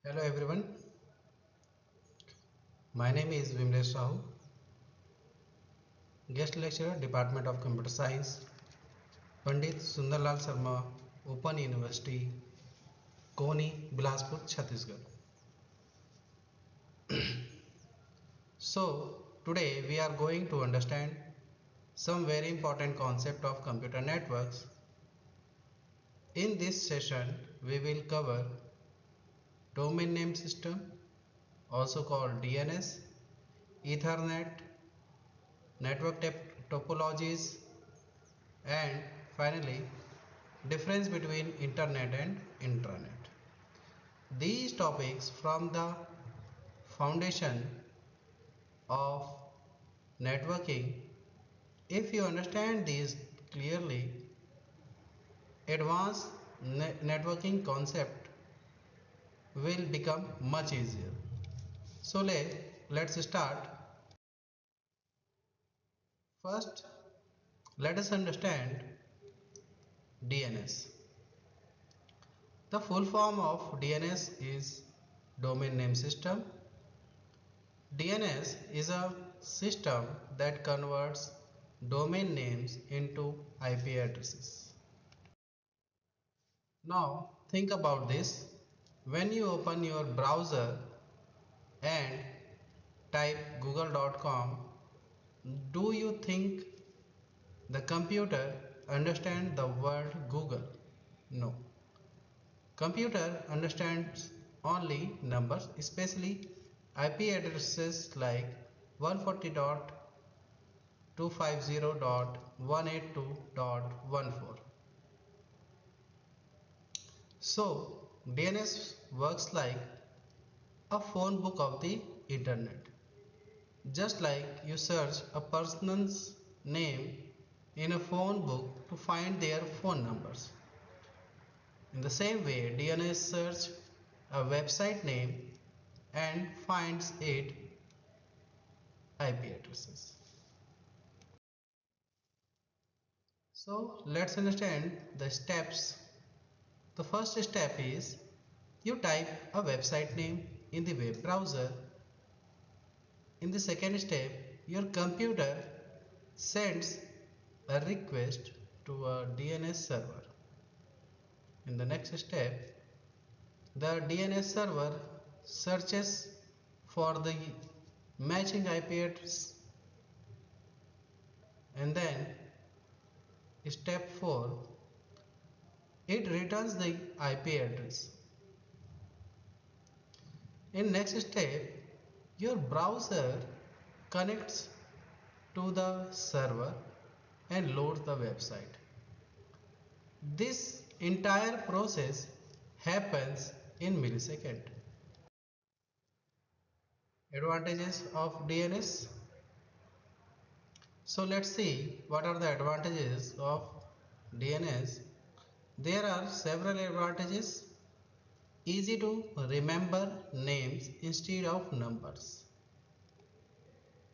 Hello everyone, my name is Vimlesh Sahu, guest lecturer, Department of Computer Science, Pandit Sundarlal Sharma, Open University, Koni, Bilaspur, Chhattisgarh. So today we are going to understand some very important concept of computer networks. In this session, we will cover domain name system, also called DNS, Ethernet, network topologies, and finally difference between internet and intranet. These topics form the foundation of networking. If you understand these clearly, advanced networking concept will become much easier. So let's start. First, let us understand DNS. The full form of DNS is Domain Name System. DNS is a system that converts domain names into IP addresses. Now think about this. When you open your browser and type google.com, do you think the computer understands the word Google? No. Computer understands only numbers, especially IP addresses like 140.250.182.14. So DNS works like a phone book of the internet. Just like you search a person's name in a phone book to find their phone numbers. In the same way, DNS search a website name and finds its IP addresses. So let's understand the steps. The first step is you type a website name in the web browser. In the second step, your computer sends a request to a DNS server. In the next step, the DNS server searches for the matching IP address, and then step 4, it returns the IP address. In next step, your browser connects to the server and loads the website. This entire process happens in milliseconds. Advantages of DNS. So let's see what are the advantages of DNS. There are several advantages. Easy to remember names instead of numbers.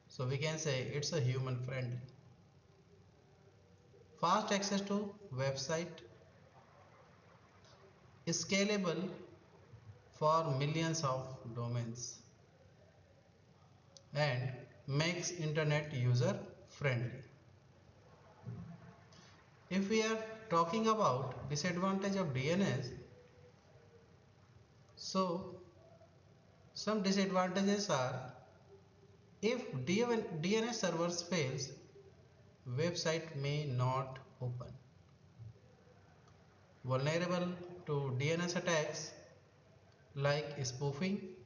So we can say it's a human friendly. Fast access to website. Scalable for millions of domains. And makes internet user friendly. If we are talking about disadvantage of DNS, so some disadvantages are if DNS servers fails, website may not open. Vulnerable to DNS attacks like spoofing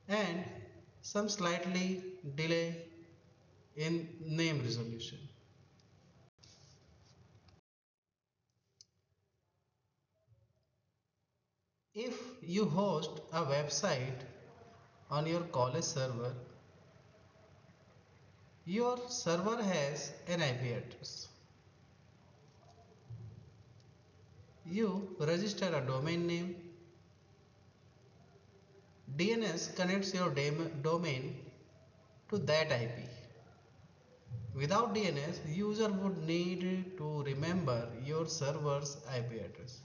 and some slightly delay in name resolution. If you host a website on your college server, your server has an IP address. You register a domain name. DNS connects your domain to that IP. Without DNS, user would need to remember your server's IP address.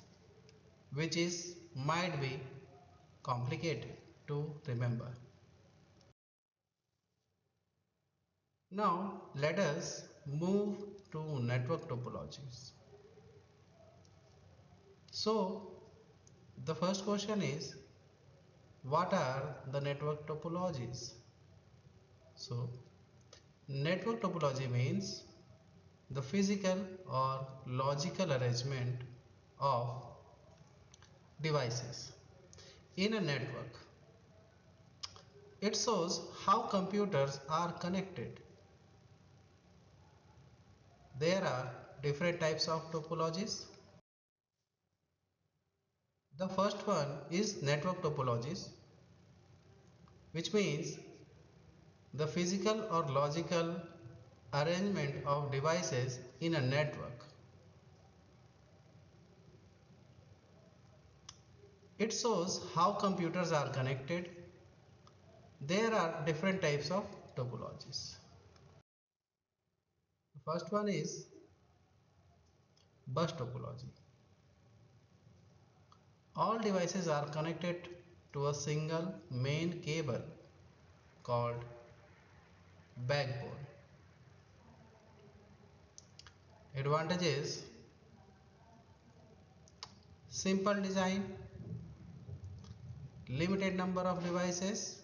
which is might be complicated to remember. Now let us move to network topologies. So the first question is, what are the network topologies? So network topology means the physical or logical arrangement of devices in a network. It shows how computers are connected. There are different types of topologies. The first one is network topologies, which means the physical or logical arrangement of devices in a network. It shows how computers are connected. There are different types of topologies. The first one is bus topology. All devices are connected to a single main cable called backbone. Advantages: simple design, limited number of devices.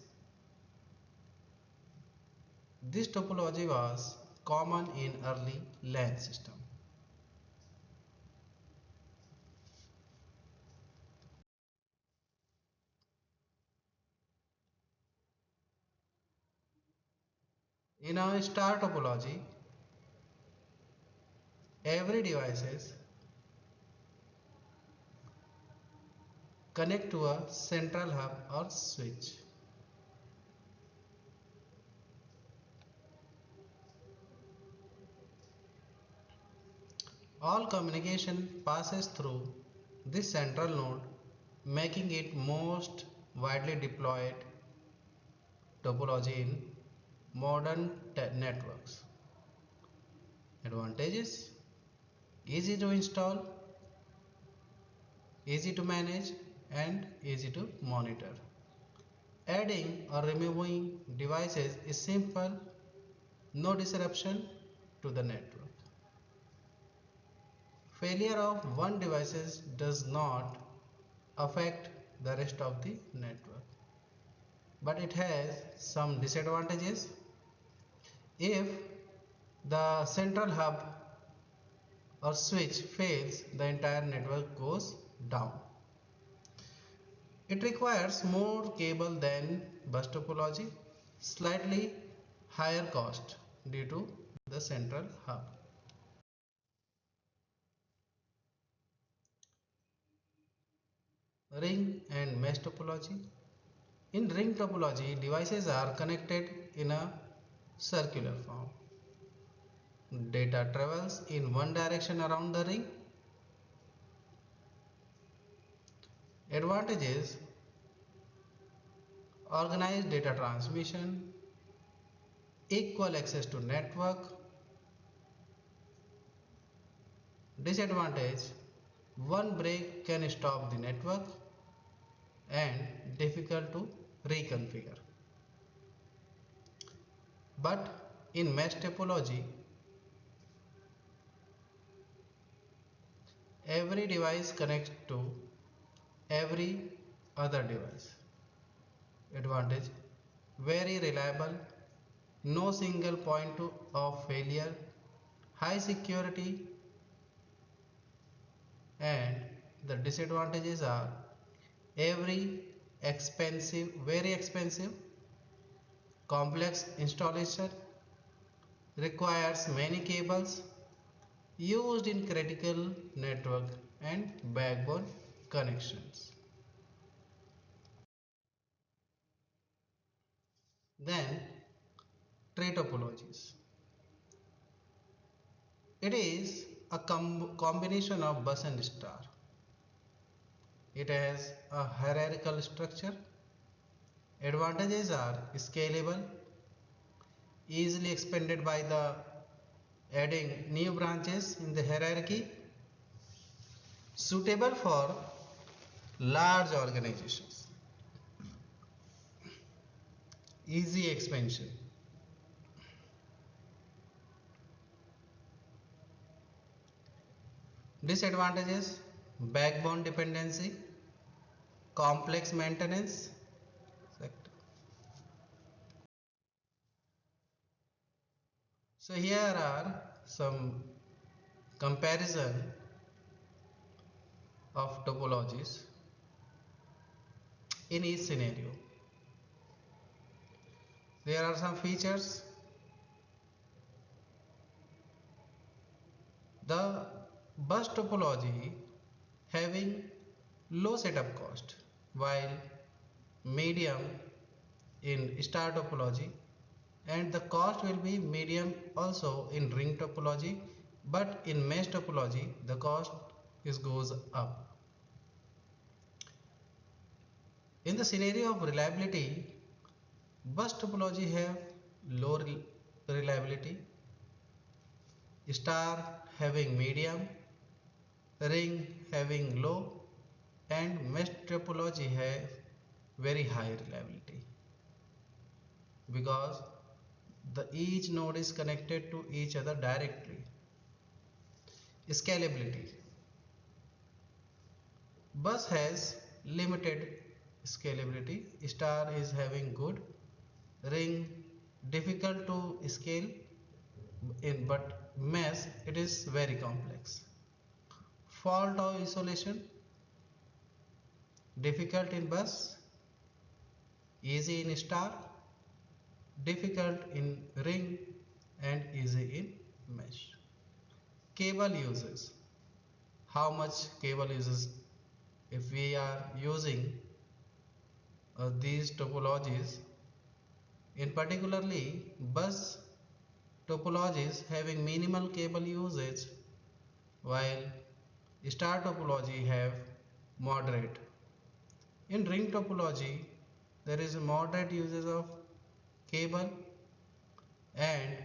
This topology was common in early LAN system. In our star topology, every devices connect to a central hub or switch. All communication passes through this central node, making it most widely deployed topology in modern networks. Advantages: easy to install, easy to manage, and easy to monitor. Adding or removing devices is simple, no disruption to the network. Failure of one device does not affect the rest of the network, but it has some disadvantages. If the central hub or switch fails, the entire network goes down. It requires more cable than bus topology, slightly higher cost due to the central hub. Ring and mesh topology. In ring topology, devices are connected in a circular form. Data travels in one direction around the ring. Advantages: organized data transmission, equal access to network. Disadvantage: one break can stop the network and difficult to reconfigure. But in mesh topology, every device connects to every other device. Advantage: very reliable, no single point of failure, high security, and the disadvantages are very expensive, complex installation, requires many cables, used in critical network and backbone connections. Then tree topologies. It is a combination of bus and star. It has a hierarchical structure. Advantages are scalable, easily expanded by the adding new branches in the hierarchy, suitable for large organizations. Easy expansion. Disadvantages: backbone dependency, complex maintenance. So here are some comparison of topologies in each scenario. There are some features. The bus topology having low setup cost, while medium in star topology, and the cost will be medium also in ring topology, but in mesh topology the cost goes up. In the scenario of reliability, bus topology have low reliability, star having medium, ring having low, and mesh topology have very high reliability because each node is connected to each other directly. Scalability. Bus has limited scalability. Star is having good. Ring difficult to scale in, but mesh it is very complex. Fault or isolation. Difficult in bus, easy in star, difficult in ring, and easy in mesh. Cable uses. How much cable uses? If we are using these topologies, in particularly bus topologies having minimal cable usage, while star topology have moderate. In ring topology, there is a moderate usage of cable, and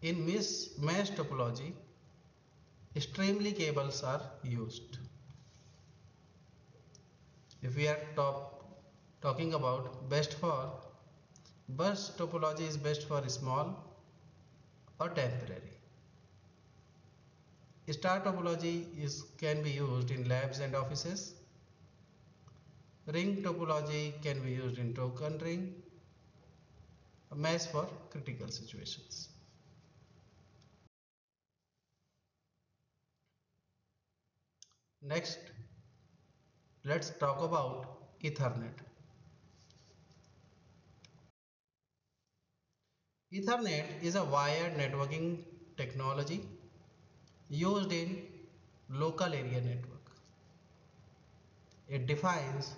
in mesh topology, extremely cables are used. If we are talking about best for, bus topology is best for small or temporary. Star topology can be used in labs and offices. Ring topology can be used in token ring. Mesh for critical situations. Next, let's talk about Ethernet. Ethernet is a wired networking technology used in local area network. It defines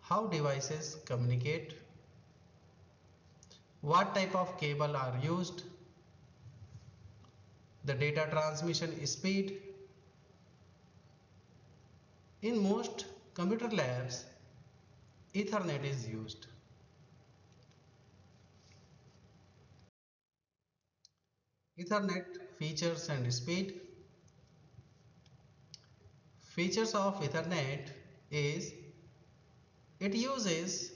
how devices communicate, what type of cable are used, the data transmission speed. In most computer labs, Ethernet is used. Ethernet features and speed. Features of Ethernet is it uses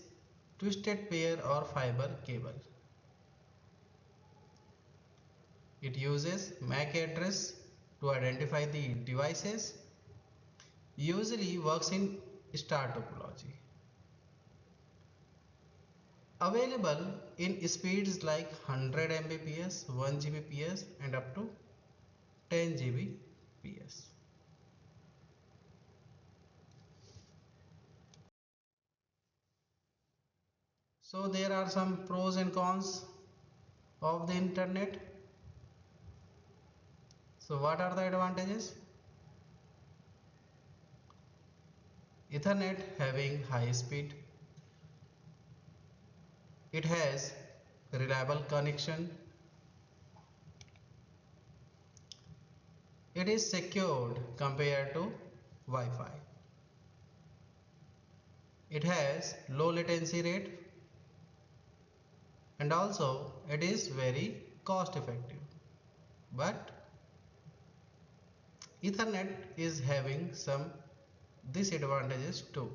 twisted pair or fiber cable. It uses MAC address to identify the devices. Usually works in star topology. Available in speeds like 100 Mbps, 1 Gbps and up to 10 Gbps. So there are some pros and cons of the internet. So what are the advantages? Ethernet having high speed. It has reliable connection. It is secured compared to Wi-Fi. It has low latency rate, and also it is very cost effective. But Ethernet is having some disadvantages too.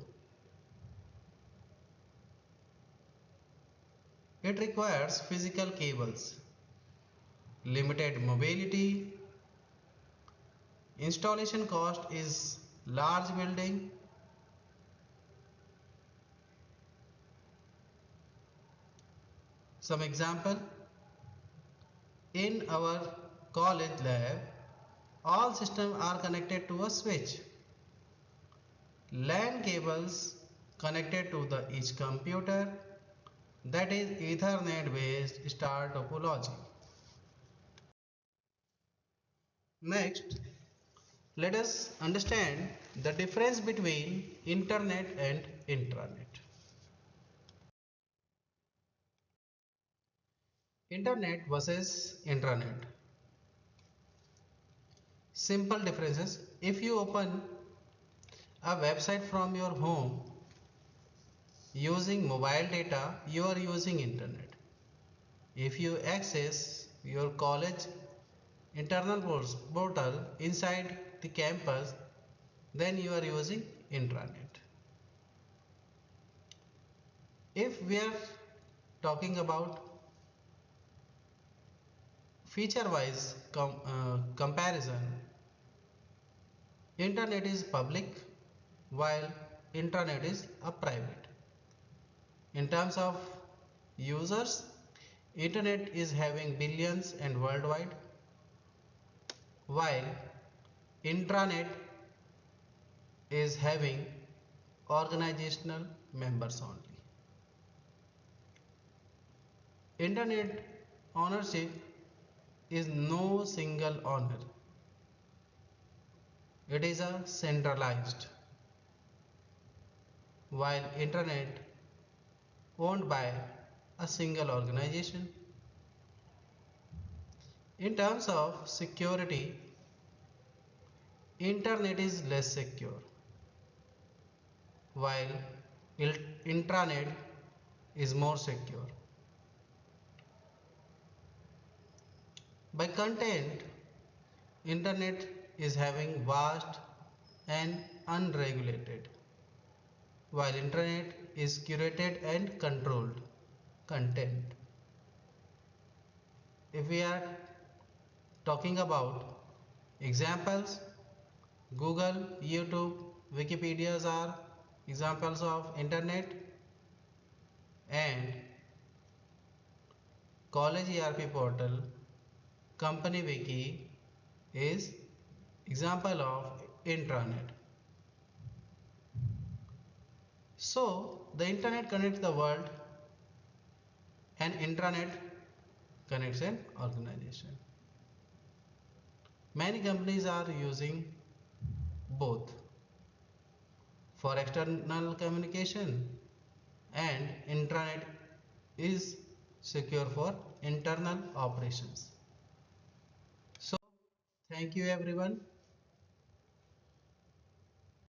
It requires physical cables, limited mobility, installation cost is large building. Some example, in our college lab, all systems are connected to a switch. LAN cables connected to the each computer, that is Ethernet based star topology. Next, let us understand the difference between internet and intranet. Internet versus intranet. Simple differences. If you open a website from your home using mobile data, you are using internet. If you access your college internal portal inside the campus, then you are using intranet. If we are talking about feature wise comparison, internet is public while intranet is a private. In terms of users, internet is having billions and worldwide, while intranet is having organizational members only. Internet ownership is no single owner. It is a centralized, while internet owned by a single organization. In terms of security, internet is less secure, while intranet is more secure. By content, internet is having vast and unregulated, while intranet is curated and controlled content. If we are talking about examples, Google, YouTube, Wikipedias are examples of internet, and college ERP portal, company wiki is example of intranet. So the internet connects the world and intranet connects an organization. Many companies are using both for external communication, and intranet is secure for internal operations. So thank you everyone.